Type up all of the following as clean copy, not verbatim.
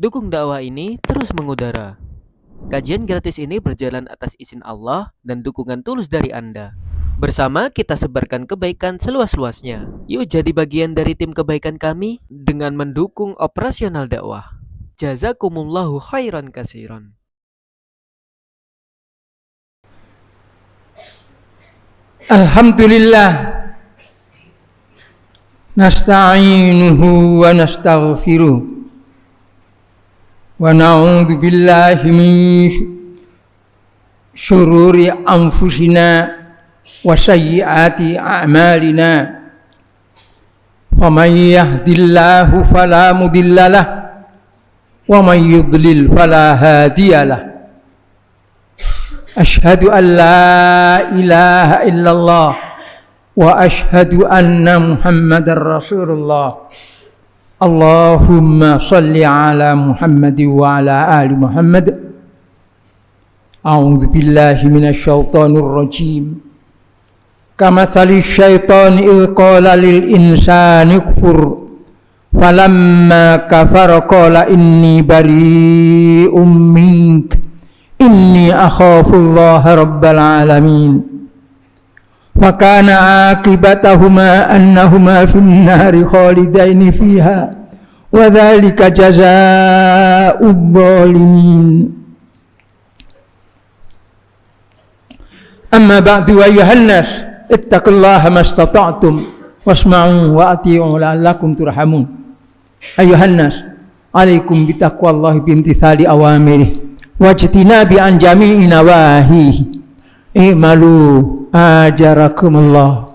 Dukung dakwah ini terus mengudara. Kajian gratis ini berjalan atas izin Allah dan dukungan tulus dari Anda. Bersama kita sebarkan kebaikan seluas-luasnya. Yuk jadi bagian dari tim kebaikan kami dengan mendukung operasional dakwah. Jazakumullahu khairan kasiran. Alhamdulillah nasta'inuhu wa nastaghfiruh wa na'udzu billahi min syururi anfusina wa sayyiati a'malina. Faman yahdihillahu fala mudhillalah wa man yudlil fala hadiyalah. Asyhadu an la ilaha illallah wa asyhadu anna Muhammadar Rasulullah. Allahumma salli ala Muhammad wa ala ali Muhammad. A'udzu billahi minasy syaithanir rajim. Kamatsali syaitani idz qala lil insani kfur falamma kafara qala inni bari'um mink inni akhafullaha rabbal alamin. Wa kana aqibatahuma annahuma fin nari khalidaini fiha wa dzalika jazaa'udz dzalimin. Amma ba'du ayyuhan nas ittaqullaha mastata'tum wasma'u wa ati'u la'allakum turhamun. Ayyuhan nas alaikum bitaqwallahi bimtithali awamirihi wajtinabi an jami'i nawahihi. I'malu ajarakumullah.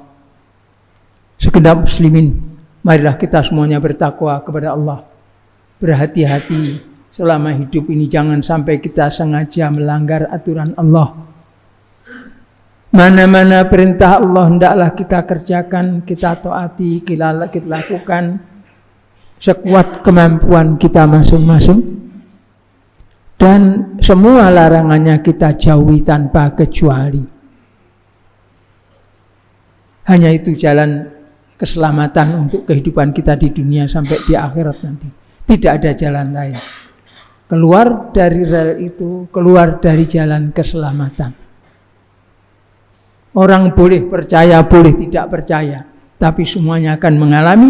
Segenap muslimin, marilah kita semuanya bertakwa kepada Allah. Berhati-hati selama hidup ini, jangan sampai kita sengaja melanggar aturan Allah. Mana-mana perintah Allah hendaklah kita kerjakan, kita taati, kita lakukan sekuat kemampuan kita masing-masing. Dan semua larangannya kita jauhi tanpa kecuali. Hanya itu jalan keselamatan untuk kehidupan kita di dunia sampai di akhirat nanti. Tidak ada jalan lain. Keluar dari rel itu, keluar dari jalan keselamatan. Orang boleh percaya, boleh tidak percaya, tapi semuanya akan mengalami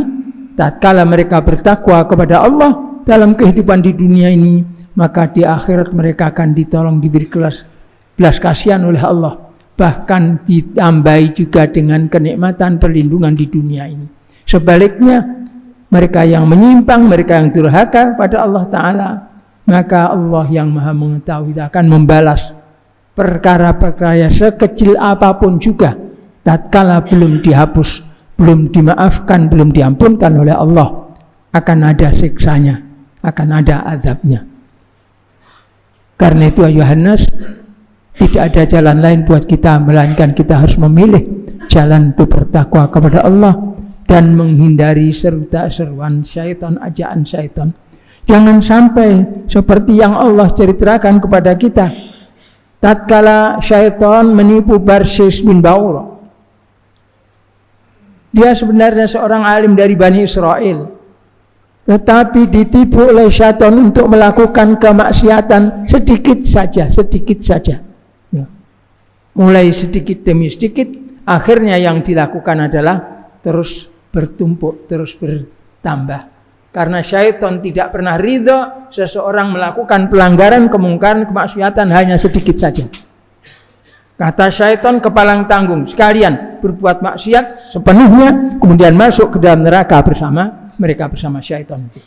tatkala mereka bertakwa kepada Allah dalam kehidupan di dunia ini, maka di akhirat mereka akan ditolong, diberi belas kasihan oleh Allah, bahkan ditambahi juga dengan kenikmatan perlindungan di dunia ini. Sebaliknya, mereka yang menyimpang, mereka yang durhaka pada Allah Ta'ala, maka Allah yang maha mengetahui akan membalas perkara-perkara sekecil apapun juga tatkala belum dihapus, belum dimaafkan, belum diampunkan oleh Allah, akan ada siksanya, akan ada azabnya. Karena itu ayuhan nas, tidak ada jalan lain buat kita melainkan kita harus memilih jalan untuk bertakwa kepada Allah dan menghindari seruan syaitan, ajaan syaitan. Jangan sampai seperti yang Allah ceritakan kepada kita tatkala syaitan menipu Barsis bin Baur. Dia sebenarnya seorang alim dari Bani Israel, tetapi ditipu oleh syaitan untuk melakukan kemaksiatan sedikit saja. Ya. Mulai sedikit demi sedikit, akhirnya yang dilakukan adalah terus bertumpuk, terus bertambah. Karena syaitan tidak pernah ridha seseorang melakukan pelanggaran, kemungkaran, kemaksiatan hanya sedikit saja. Kata syaitan kepalang tanggung, sekalian berbuat maksiat sepenuhnya, kemudian masuk ke dalam neraka bersama mereka, bersama syaitan itu.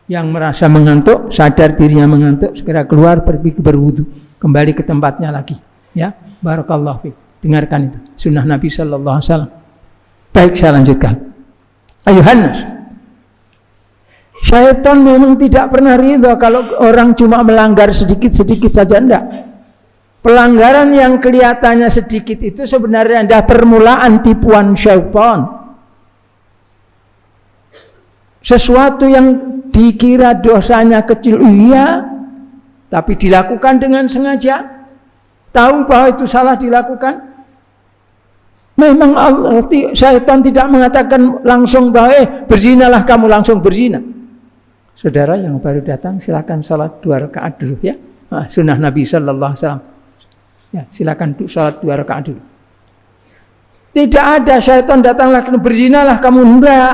Yang merasa mengantuk, sadar dirinya mengantuk, segera keluar, pergi berwudu, kembali ke tempatnya lagi. Ya, barakallahu fiik. Dengarkan itu sunnah Nabi sallallahu alaihi wasallam. Baik, saya lanjutkan. Ayuhan nas, syaitan memang tidak pernah ridha kalau orang cuma melanggar sedikit-sedikit saja, enggak. Pelanggaran yang kelihatannya sedikit itu sebenarnya adalah permulaan tipuan syaitan. Sesuatu yang dikira dosanya kecil, iya, tapi dilakukan dengan sengaja, tahu bahwa itu salah dilakukan. Memang syaitan tidak mengatakan langsung bahwa berzinalah kamu, langsung berzina. Saudara yang baru datang silakan sholat 2 rakaat dulu ya. Sunnah Nabi Sallallahu Alaihi Wasallam. Ya, silakan sholat 2 rakaat dulu. Tidak ada syaitan datanglah berzinalah kamu, enggak.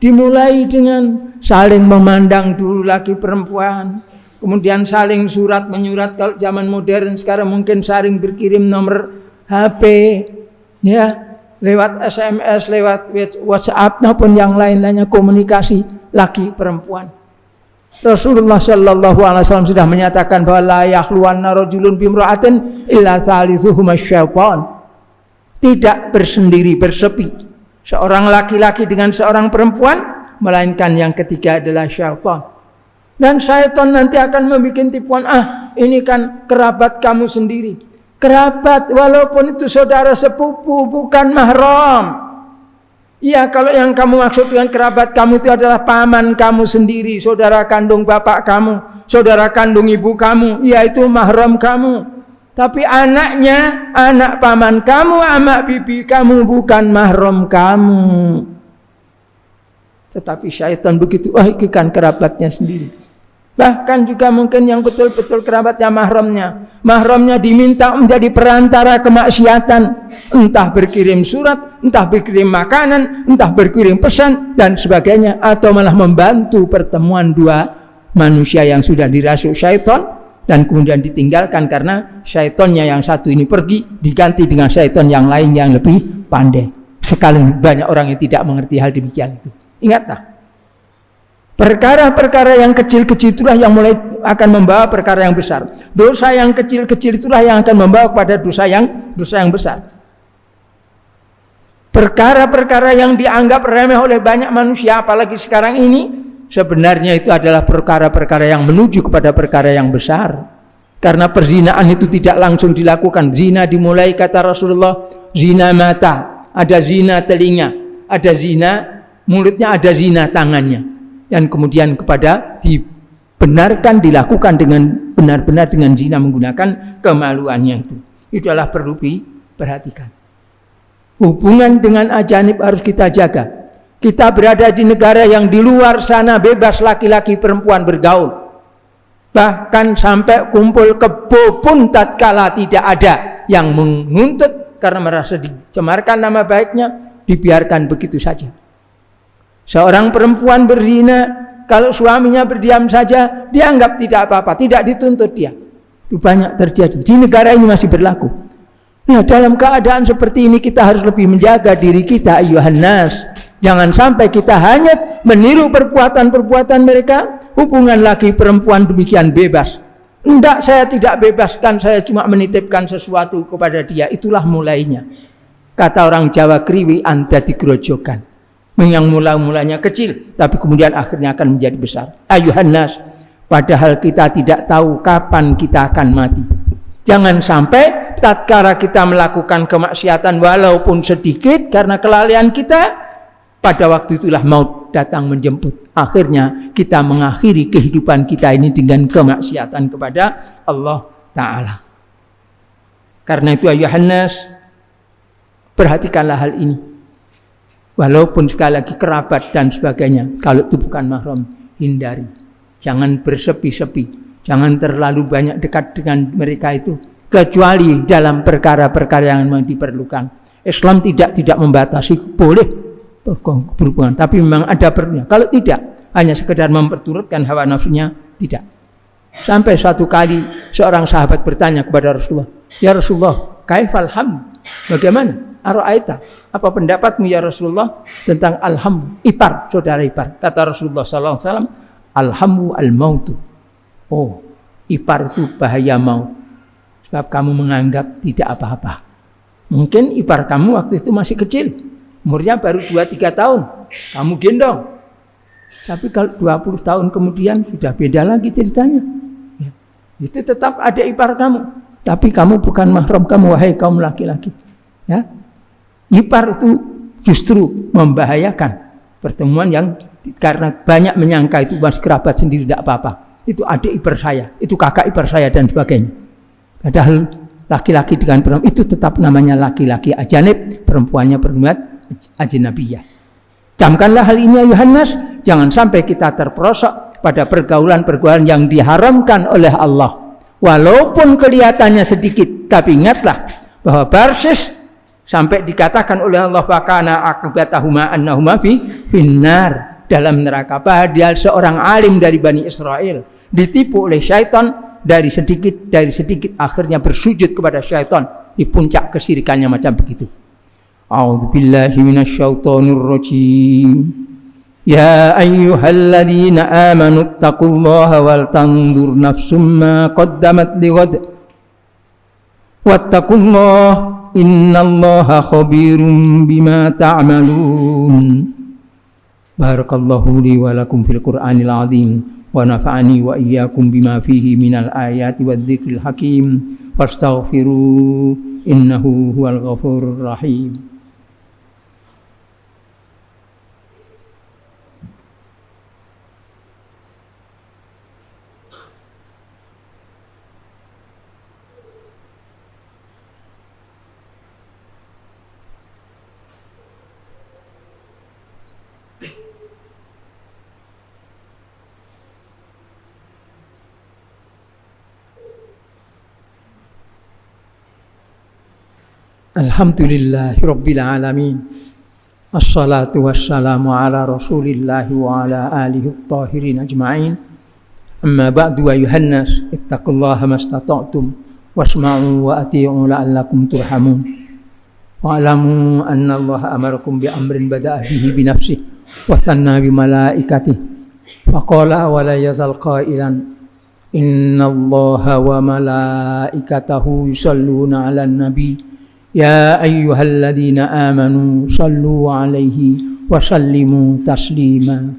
Dimulai dengan saling memandang dulu laki perempuan, kemudian saling surat menyurat. Kalau zaman modern sekarang mungkin saling berkirim nomor HP, ya, lewat SMS, lewat WhatsApp maupun yang lain-lainnya, komunikasi laki perempuan. Rasulullah Shallallahu Alaihi Wasallam sudah menyatakan bahwa la yakhluwanna rajulun bimra'atin illa thalithuhuma syaitan. Tidak bersendiri, bersepi seorang laki-laki dengan seorang perempuan, melainkan yang ketiga adalah syaitan. Dan syaitan nanti akan membuat tipuan, ini kan kerabat kamu sendiri. Kerabat walaupun itu saudara sepupu, bukan mahram. Ya, kalau yang kamu maksud dengan kerabat kamu itu adalah paman kamu sendiri, saudara kandung bapak kamu, saudara kandung ibu kamu, ya itu mahram kamu. Tapi anaknya, anak paman kamu, anak bibi kamu, bukan mahram kamu. Tetapi syaitan begitu, ini kan kerabatnya sendiri. Bahkan juga mungkin yang betul-betul kerabatnya mahramnya. Mahramnya diminta menjadi perantara kemaksiatan. Entah berkirim surat, entah berkirim makanan, entah berkirim pesan, dan sebagainya. Atau malah membantu pertemuan dua manusia yang sudah dirasuk syaitan, dan kemudian ditinggalkan karena syaitannya yang satu ini pergi, diganti dengan syaitan yang lain yang lebih pandai. Sekali banyak orang yang tidak mengerti hal demikian itu. Ingatlah, perkara-perkara yang kecil-kecil itulah yang mulai akan membawa perkara yang besar. Dosa yang kecil-kecil itulah yang akan membawa kepada dosa yang besar. Perkara-perkara yang dianggap remeh oleh banyak manusia, apalagi sekarang ini, sebenarnya itu adalah perkara-perkara yang menuju kepada perkara yang besar. Karena perzinaan itu tidak langsung dilakukan. Zina dimulai, kata Rasulullah, zina mata, ada zina telinga, ada zina mulutnya, ada zina tangannya. Dan kemudian kepada dibenarkan dilakukan dengan benar-benar dengan zina menggunakan kemaluannya itu. Itu adalah perlu diperhatikan. Hubungan dengan ajanib harus kita jaga. Kita berada di negara yang di luar sana bebas laki-laki perempuan bergaul. Bahkan sampai kumpul kebo pun tatkala tidak ada yang menuntut karena merasa dicemarkan nama baiknya, dibiarkan begitu saja. Seorang perempuan berzina, kalau suaminya berdiam saja, dianggap tidak apa-apa, tidak dituntut dia. Itu banyak terjadi. Di negara ini masih berlaku. Nah, dalam keadaan seperti ini kita harus lebih menjaga diri kita, ayyuhan nas. Jangan sampai kita hanya meniru perbuatan-perbuatan mereka, hubungan laki perempuan demikian bebas. Enggak, saya tidak bebaskan, saya cuma menitipkan sesuatu kepada dia. Itulah mulainya. Kata orang Jawa kriwi, anda digerojokan. Yang mula-mulanya kecil, tapi kemudian akhirnya akan menjadi besar. Ayuhan nas, padahal kita tidak tahu kapan kita akan mati. Jangan sampai tatkala kita melakukan kemaksiatan walaupun sedikit karena kelalaian kita, pada waktu itulah maut datang menjemput. Akhirnya kita mengakhiri kehidupan kita ini dengan kemaksiatan kepada Allah Ta'ala. Karena itu ayuhan nas, perhatikanlah hal ini. Walaupun sekali lagi kerabat dan sebagainya, kalau itu bukan mahram, hindari. Jangan bersepi-sepi, jangan terlalu banyak dekat dengan mereka itu, kecuali dalam perkara-perkara yang memang diperlukan. Islam tidak membatasi, boleh berhubungan, tapi memang ada perlunya. Kalau tidak, hanya sekedar memperturutkan hawa nafsunya, tidak. Sampai suatu kali seorang sahabat bertanya kepada Rasulullah, ya Rasulullah, kaifal hamd? Bagaimana? Ara'aita, apa pendapatmu ya Rasulullah tentang alham, ipar, saudara ipar? Kata Rasulullah sallallahu alaihi wasallam, alhamu al-mautu. Oh, ipar itu bahaya maut. Sebab kamu menganggap tidak apa-apa. Mungkin ipar kamu waktu itu masih kecil, umurnya baru 2-3 tahun, kamu gendong. Tapi kalau 20 tahun kemudian sudah beda lagi ceritanya. Ya. Itu tetap ada ipar kamu, tapi kamu bukan mahram kamu, wahai kaum laki-laki. Ya. Ipar itu justru membahayakan pertemuan yang karena banyak menyangka itu masih kerabat sendiri, tidak apa-apa. Itu adik ipar saya, itu kakak ipar saya dan sebagainya. Padahal laki-laki dengan perempuan itu tetap namanya laki-laki ajanib, perempuannya perempuan ajnabiyah. Camkanlah hal ini ayuhan nas, jangan sampai kita terperosok pada pergaulan-pergaulan yang diharamkan oleh Allah. Walaupun kelihatannya sedikit, tapi ingatlah bahwa persis sampai dikatakan oleh Allah fakana akibatahuma annahuma finnar, dalam neraka. Padahal seorang alim dari Bani Israel ditipu oleh syaitan dari sedikit akhirnya bersujud kepada syaitan di puncak kesirikannya macam begitu. A'udzubillahi minasyaitonir rajim. Ya ayyuhalladzina amanu taqullaha wal tanzur nafsum ma qaddamat lighad wattaqullaha innallaha khabirum bima ta'malun. Barakallahu li wa lakum fil Qur'anil azim wa nafa'ani wa iyyakum bima fihi minal ayati wadh-dhikril hakim wastaghfiru innahu huwal ghafurur rahim. Alhamdulillahi Rabbil Alamin. Assalatu wassalamu ala rasulillahi wa ala alihi at-tahirin ajma'in. Amma ba'du wa yuhannas ittaqullaha mastata'tum wasma'u wa ati'u la'allakum turhamun. Wa'alamu anna allaha amarakum bi amrin bada'a bihi binafsih wa thanna bi malaikatih faqala wa la yazal qailan inna allaha wa malaikatahu yusalluna ala nabi ya ayyuhalladzina amanu sallu alaihi wa sallimu taslima.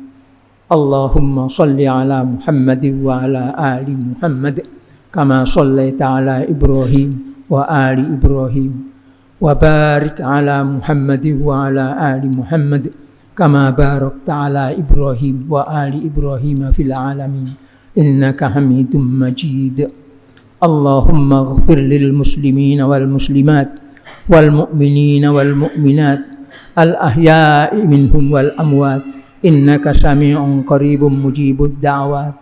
Allahumma salli ala Muhammadin wa ala ali Muhammad kama sallaita ala Ibrahim wa ali Ibrahim wa barik ala Muhammadin wa ala ali Muhammad kama barakta ala Ibrahim wa ali Ibrahim fil alamin innaka Hamidum Majid. Allahumma ighfir lil muslimin wal muslimat wal mu'minina wal mu'minat al ahya'i minhum wal amwat innaka sami'un qaribun mujibud da'wat.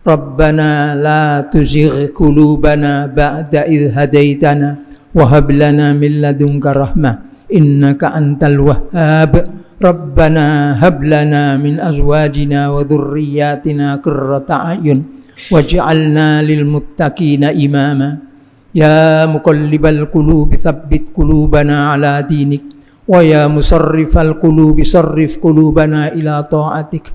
Rabbana la tuzigh qulubana ba'da idh hadaitana wa hab lana min ladunka rahmah innaka antal wahhab. Rabbana hab lana min azwajina wa dhurriyyatina qurrata a'yun waj'alna lil muttaqina imama. Ya muqallibal qulubi tsabbit qulubana ala dinik wa ya musarrifal qulubi sarrif qulubana ila ta'atik.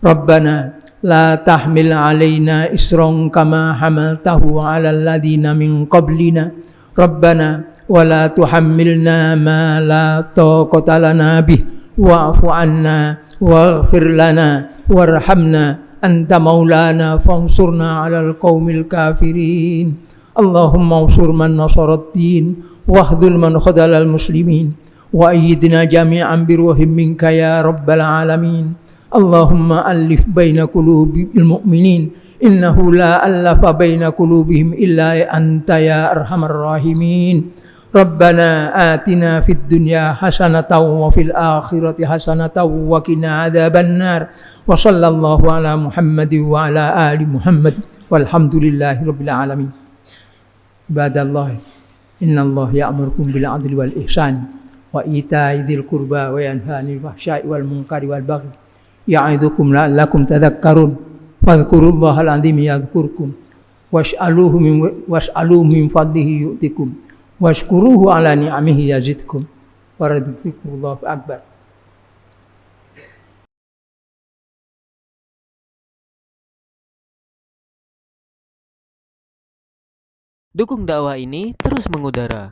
Rabbana la tahmil alaina isran kama hamaltahu ala alladhina min qablina. Rabbana wa la tuhammilna ma la taqata lana bih wa'fu anna waghfir lana warhamna anta maulana fansurna 'alal qaumil kafirin. Allahumma unsur man nasaraddin wahdhul man khadhalal muslimin wa ayyidna jami'an biruhim minka ya rabbal alamin. Allahumma alif baina qulubil mu'minin innahu la allafa baina qulubihim illa anta ya arhamar rahimin. Rabbana atina fid dunya hasanatan wa fil akhirati hasanatan wa qina adzabannar. Wa sallallahu ala Muhammadin wa ala ali Muhammad walhamdulillahi rabbil alamin. Ibadallah, innallaha ya'murukum bil 'adli wal ihsani wa ita'i dzil qurba wa yanha 'anil fahsya'i wal munkari wal baghi ya'idzukum la'allakum tadhakkarun. Fadhkurullahal 'azim yadhkurkum was'aluhu min fadlihi yu'tikum washkuruhu 'ala ni'amihi yazidkum wa radhikrullahi akbar. Dukung dakwah ini terus mengudara.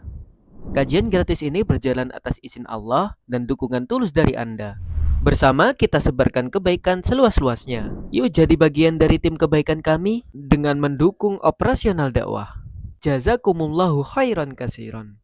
Kajian gratis ini berjalan atas izin Allah dan dukungan tulus dari Anda. Bersama kita sebarkan kebaikan seluas-luasnya. Yuk jadi bagian dari tim kebaikan kami dengan mendukung operasional dakwah. Jazakumullahu khairan katsiran.